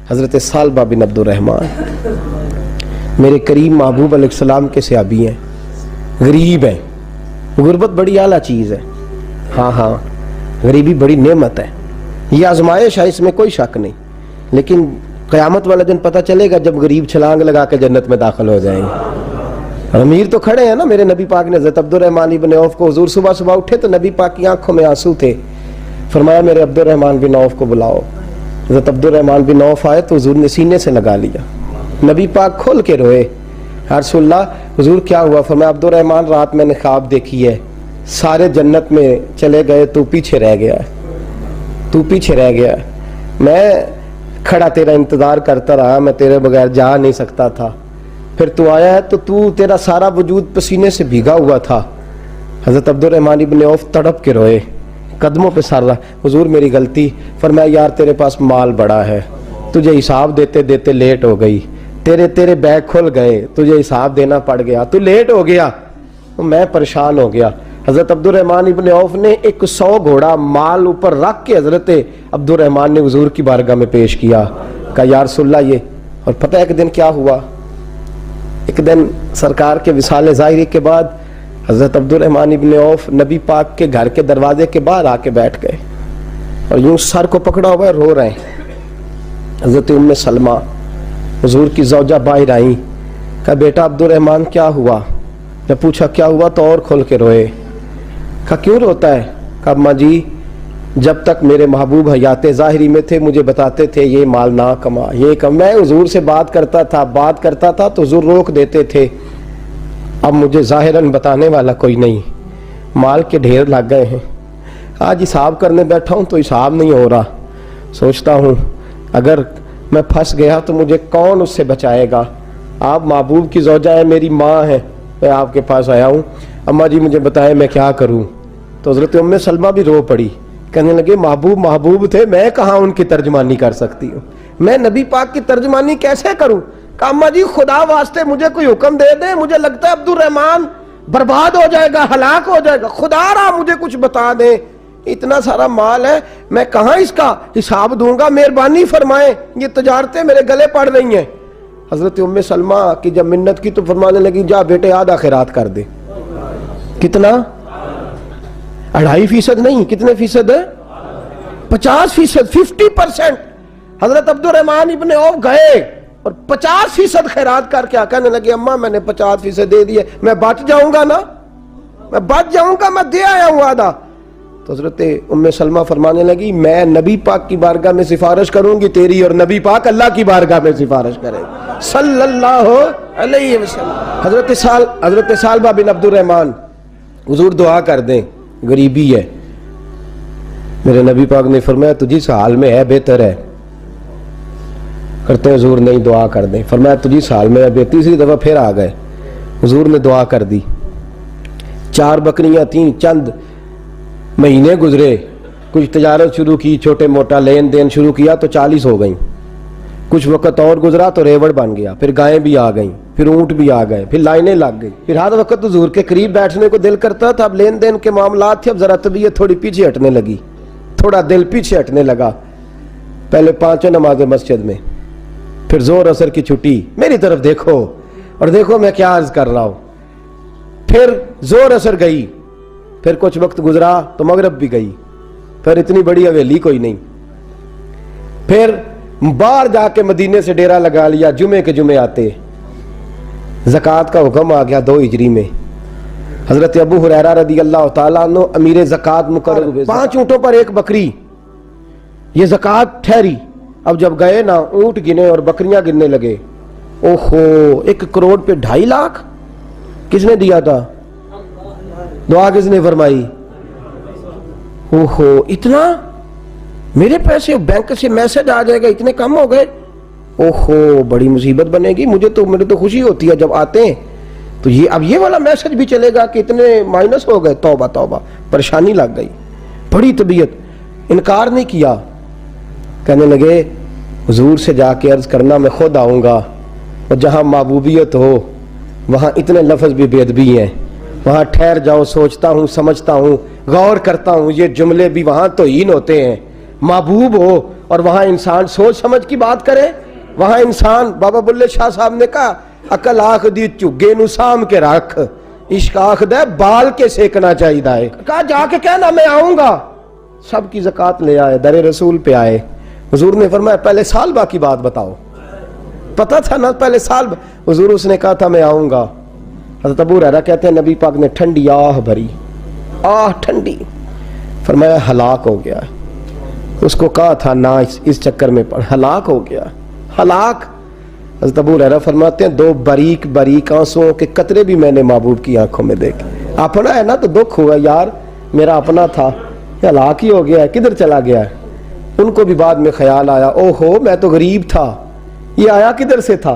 حضرت سالبہ بن عبدالرحمن میرے کریم محبوب علیہ السلام کے صحابی ہیں، غریب ہیں۔ غربت بڑی اعلیٰ چیز ہے، ہاں غریبی بڑی نعمت ہے، یہ آزمائش ہے، اس میں کوئی شک نہیں، لیکن قیامت والا دن پتہ چلے گا جب غریب چھلانگ لگا کے جنت میں داخل ہو جائیں گے۔ امیر تو کھڑے ہیں نا، میرے نبی پاک نے حضرت عبدالرحمن ابن عوف کو، حضور صبح صبح اٹھے تو نبی پاک کی آنکھوں میں آنسو تھے، فرمایا میرے عبدالرحمن بن عوف کو بلاؤ۔ حضرت عبدالرحمن بن عوف آئے تو حضور نے سینے سے لگا لیا، نبی پاک کھول کے روئے، یا رسول اللہ حضور کیا ہوا؟ فرمایا عبدالرحمن رات میں نے خواب دیکھی ہے، سارے جنت میں چلے گئے، تو پیچھے رہ گیا ہے، تو پیچھے رہ گیا ہے، میں کھڑا تیرا انتظار کرتا رہا، میں تیرے بغیر جا نہیں سکتا تھا، پھر تو آیا ہے تو تیرا سارا وجود پسینے سے بھیگا ہوا تھا۔ حضرت عبدالرحمن ابن عوف تڑپ کے روئے، قدموں پہ سر رہا، حضور میری غلطی۔ فرمایا یار تیرے پاس مال بڑا ہے، تجھے حساب دیتے دیتے لیٹ ہو گئی، تیرے بیگ کھل گئے، تجھے حساب دینا پڑ گیا، تو لیٹ ہو گیا، میں پریشان ہو گیا۔ حضرت عبدالرحمن ابن عوف نے 100 گھوڑا مال اوپر رکھ کے حضرت عبدالرحمن نے حضور کی بارگاہ میں پیش کیا، کہا یا رسول اللہ یہ۔ اور پتہ ہے ایک دن کیا ہوا؟ ایک دن سرکار کے وصال ظاہری کے بعد حضرت عبدالرحمن ابن عوف نبی پاک کے گھر کے دروازے کے باہر آ کے بیٹھ گئے اور یوں سر کو پکڑا ہوا ہے، رو رہے ہیں۔ حضرت ام سلمہ حضور کی زوجہ باہر آئیں، کہا بیٹا عبدالرحمن کیا ہوا؟ جب پوچھا کیا ہوا تو اور کھول کے روئے، کہا کیوں روتا ہے؟ کہا اماں جی جب تک میرے محبوب حیات ظاہری میں تھے مجھے بتاتے تھے یہ مال نہ کما، یہ کم، میں حضور سے بات کرتا تھا تو حضور روک دیتے تھے، اب مجھے ظاہراً بتانے والا کوئی نہیں، مال کے ڈھیر لگ گئے ہیں، آج حساب کرنے بیٹھا ہوں تو حساب نہیں ہو رہا، سوچتا ہوں اگر میں پھنس گیا تو مجھے کون اس سے بچائے گا؟ آپ محبوب کی زوجہ ہے، میری ماں ہے، میں آپ کے پاس آیا ہوں، اماں جی مجھے بتائیں میں کیا کروں؟ تو حضرت ام سلمہ بھی رو پڑی، کہنے لگے محبوب تھے، میں کہاں ان کی ترجمانی کر سکتی ہوں، میں نبی پاک کی ترجمانی کیسے کروں؟ کہ اماں جی خدا واسطے مجھے کوئی حکم دے دیں، مجھے لگتا ہے عبدالرحمن برباد ہو جائے گا، ہلاک ہو جائے گا، خدا رہا مجھے کچھ بتا دیں، اتنا سارا مال ہے میں کہاں اس کا حساب دوں گا، مہربانی فرمائیں، یہ تجارتیں میرے گلے پڑ رہی ہیں۔ حضرت ام سلمہ کی جب منت کی تو فرمانے لگی جا بیٹے آدھا خیرات کر دے۔ کتنا؟ 2.5% نہیں، کتنے فیصد ہے؟ 50%، 50%۔ حضرت عبدالرحمن ابن عوف گئے اور 50% خیرات کر کے کہنے لگے اماں میں نے 50% دے دیے، میں بچ جاؤں گا نا، میں بچ جاؤں گا، میں دے آیا ہوں آدھا۔ تو حضرت ام سلمہ فرمانے لگی میں نبی پاک کی بارگاہ میں سفارش کروں گی تیری، اور نبی پاک اللہ کی بارگاہ میں سفارش کرے صلی اللہ علیہ وسلم۔ حضرت سالبہ بن عبدالرحمن حضور دعا کر دیں، غریبی ہے، میرے نبی پاک نے فرمایا تجھی اس حال میں ہے بہتر ہے، کرتے حضور نہیں دعا کر دیں، فرمایا تجھی اس حال میں ہے، تیسری دفعہ پھر آ گئے، حضور نے دعا کر دی، 4 بکریاں تھیں، چند مہینے گزرے، کچھ تجارت شروع کی، چھوٹے موٹا لین دین شروع کیا تو 40 ہو گئیں، کچھ وقت اور گزرا تو ریوڑ بن گیا، پھر گائیں بھی آ گئیں، پھر اونٹ بھی آ گئے، پھر لائنیں لگ گئی، پھر ہر وقت حضور کے قریب بیٹھنے کو دل کرتا تھا، اب لین دین کے معاملات تھے، اب ذرا طبیعت تھوڑی پیچھے ہٹنے لگی، تھوڑا دل پیچھے ہٹنے لگا، پہلے 5 نمازیں مسجد میں، پھر زور اثر کی چھٹی، میری طرف دیکھو اور دیکھو میں کیا عرض کر رہا ہوں، پھر زور اثر گئی، پھر کچھ وقت گزرا تو مغرب بھی گئی، پھر اتنی بڑی حویلی کوئی نہیں، پھر باہر جا کے مدینے سے ڈیرا لگا لیا، جمعے کے جمعے آتے، زکوٰۃ کا حکم آ گیا 2 ہجری میں، حضرت ابو ہریرہ رضی اللہ تعالیٰ عنہ امیر زکوٰۃ مقرر ہوئے، 5 اونٹوں پر 1 بکری، یہ زکوٰۃ ٹھہری۔ اب جب گئے نا اونٹ گنے اور بکریاں گننے لگے، اوہو 1 کروڑ پہ 2.5 لاکھ کس نے دیا تھا؟ دعا کس نے فرمائی؟ اوہو اتنا، میرے پیسے بینک سے میسج آ جائے گا اتنے کم ہو گئے، اوہو بڑی مصیبت بنے گی، مجھے تو خوشی ہوتی ہے جب آتے ہیں تو یہ اب یہ والا میسج بھی چلے گا کہ اتنے مائنس ہو گئے، توبہ توبہ، پریشانی لگ گئی، بڑی طبیعت، انکار نہیں کیا، کہنے لگے حضور سے جا کے عرض کرنا میں خود آؤں گا، اور جہاں محبوبیت ہو وہاں اتنے لفظ بھی بے ادبی ہیں. وہاں ٹھہر جاؤ, سوچتا ہوں, سمجھتا ہوں, غور کرتا ہوں, یہ جملے بھی وہاں توہین ہوتے ہیں. محبوب ہو اور وہاں انسان سوچ سمجھ کی بات کرے. وہاں انسان, بابا بلے شاہ صاحب نے کہا عقل آخ دی چگے نو سام کے رکھ, عشق آخ دے بال کے سیکنا چاہیے ہے. کہا جا کے کہنا میں آؤں گا. سب کی زکوٰۃ لے آئے, در رسول پہ آئے. حضور نے فرمایا پہلے سالبہ کی بات بتاؤ. پتہ تھا نا پہلے سال. حضور اس نے کہا تھا میں آؤں گا. حضرت ابو ہریرہ کہتے ہیں نبی پاک نے ٹھنڈی آہ بھری, آہ ٹھنڈی. فرمایا ہلاک ہو گیا. اس کو کہا تھا نہ اس چکر میں پڑ, ہلاک ہو گیا, ہلاک. حضرت ابو ہریرہ فرماتے ہیں 2 باریک باریک آنسوؤں کے قطرے بھی میں نے محبوب کی آنکھوں میں دیکھے. اپنا ہے نا تو دکھ ہوا, یار میرا اپنا تھا, ہلاک ہی ہو گیا ہے, کدھر چلا گیا ہے. ان کو بھی بعد میں خیال آیا, او ہو میں تو غریب تھا, یہ آیا کدھر سے تھا,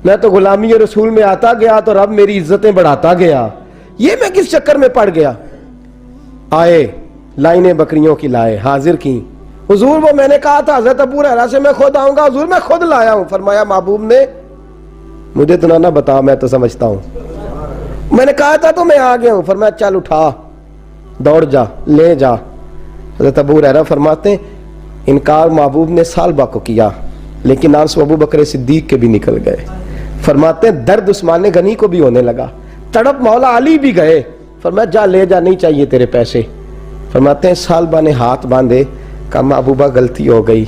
میں تو غلامی رسول میں آتا گیا تو رب میری عزتیں بڑھاتا گیا, یہ میں کس چکر میں پڑ گیا. آئے لائنیں بکریوں کی لائے, حاضر کی. حضور وہ میں نے کہا تھا حضرت ابو ہریرہ سے میں خود آؤں گا. حضور میں خود لایا ہوں. فرمایا محبوب نے مجھے تو نہ بتا, میں تو سمجھتا ہوں, میں نے کہا تھا تو میں آ گیا ہوں. فرمایا چل اٹھا, دوڑ جا, لے جا. حضرت ابو ہریرہ فرماتے ہیں انکار محبوب نے سالبہ کو کیا, لیکن آنسو ابو بکر صدیق کے بھی نکل گئے. فرماتے ہیں درد عثمان غنی کو بھی ہونے لگا, تڑپ مولا علی بھی گئے. فرمایا جا لے جا, نہیں چاہیے تیرے پیسے. فرماتے ہیں سالبہ نے ہاتھ باندھے, کہا محبوبہ غلطی ہو گئی.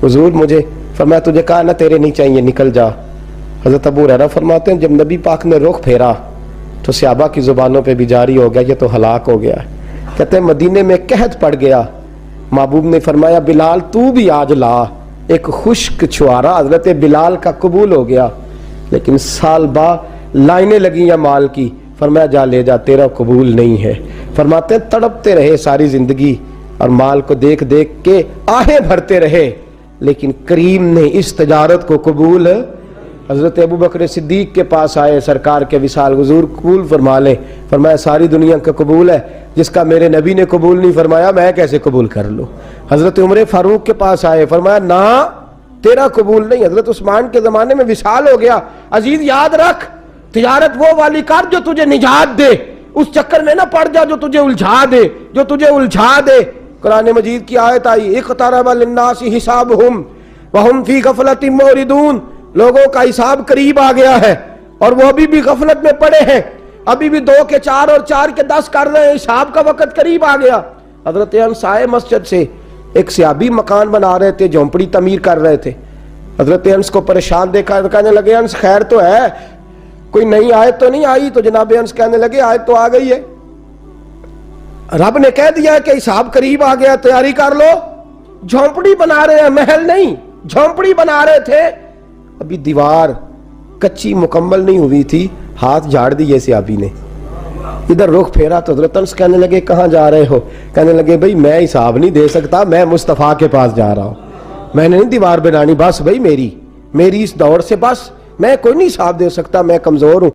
حضور مجھے, فرمایا تجھے کہا نا تیرے نہیں چاہیے, نکل جا. حضرت ابو ہریرہ فرماتے ہیں جب نبی پاک نے رخ پھیرا تو صحابہ کی زبانوں پہ بھی جاری ہو گیا یہ تو ہلاک ہو گیا. کہتے ہیں مدینے میں قحط پڑ گیا. محبوب نے فرمایا بلال تو بھی آج لا. ایک خشک چھوارا حضرت بلال کا قبول ہو گیا, لیکن سال با لائنیں لگی یا مال کی. فرمایا جا لے جا, تیرا قبول نہیں ہے. فرماتے ہیں تڑپتے رہے ساری زندگی اور مال کو دیکھ دیکھ کے آہیں بھرتے رہے, لیکن کریم نے اس تجارت کو قبول. حضرت ابو بکر صدیق کے پاس آئے, سرکار کے وصال, حضور قبول فرما لیں. فرمایا ساری دنیا کا قبول ہے, جس کا میرے نبی نے قبول نہیں فرمایا میں کیسے قبول کر لوں. حضرت عمر فاروق کے پاس آئے, فرمایا نہ تیرا قبول نہیں. حضرت عثمان کے زمانے میں وصال ہو گیا. عزیز یاد رکھ, تجارت وہ والی کر جو تجھے نجات دے, اس چکر میں نہ پڑ جا جو تجھے الجھا دے. قرآن مجید کی آیت آئی اقترب للناس حسابہم وہم فی غفلۃ معرضون. لوگوں کا حساب قریب آ گیا ہے اور وہ ابھی بھی غفلت میں پڑے ہیں, ابھی بھی 2 کے 4 اور 4 کے 10 کر رہے ہیں, حساب کا وقت قریب آ گیا. حضرت انس آئے مسجد سے, ایک صحابی مکان بنا رہے تھے, جھونپڑی تعمیر کر رہے تھے. حضرت انس کو پریشان دیکھا, کہنے لگے انس خیر تو ہے, کوئی نئی آیت تو نہیں آئی؟ تو جناب انس کہنے لگے آیت تو آ گئی ہے, رب نے کہہ دیا ہے کہ حساب قریب آ گیا, تیاری کر لو. جھونپڑی بنا رہے ہیں, محل نہیں, جھونپڑی بنا رہے تھے. ابھی دیوار کچی مکمل نہیں ہوئی تھی, ہاتھ جھاڑ دیے صحابی نے. ادھر رخ پھیرا تو حضرت انس کہنے لگے کہاں جا رہے ہو؟ کہنے لگے بھئی میں حساب نہیں دے سکتا, میں مصطفیٰ کے پاس جا رہا ہوں, میں نے نہیں دیوار بنانی, بس بھئی میری اس دور سے بس, میں کوئی نہیں حساب دے سکتا, میں کمزور ہوں.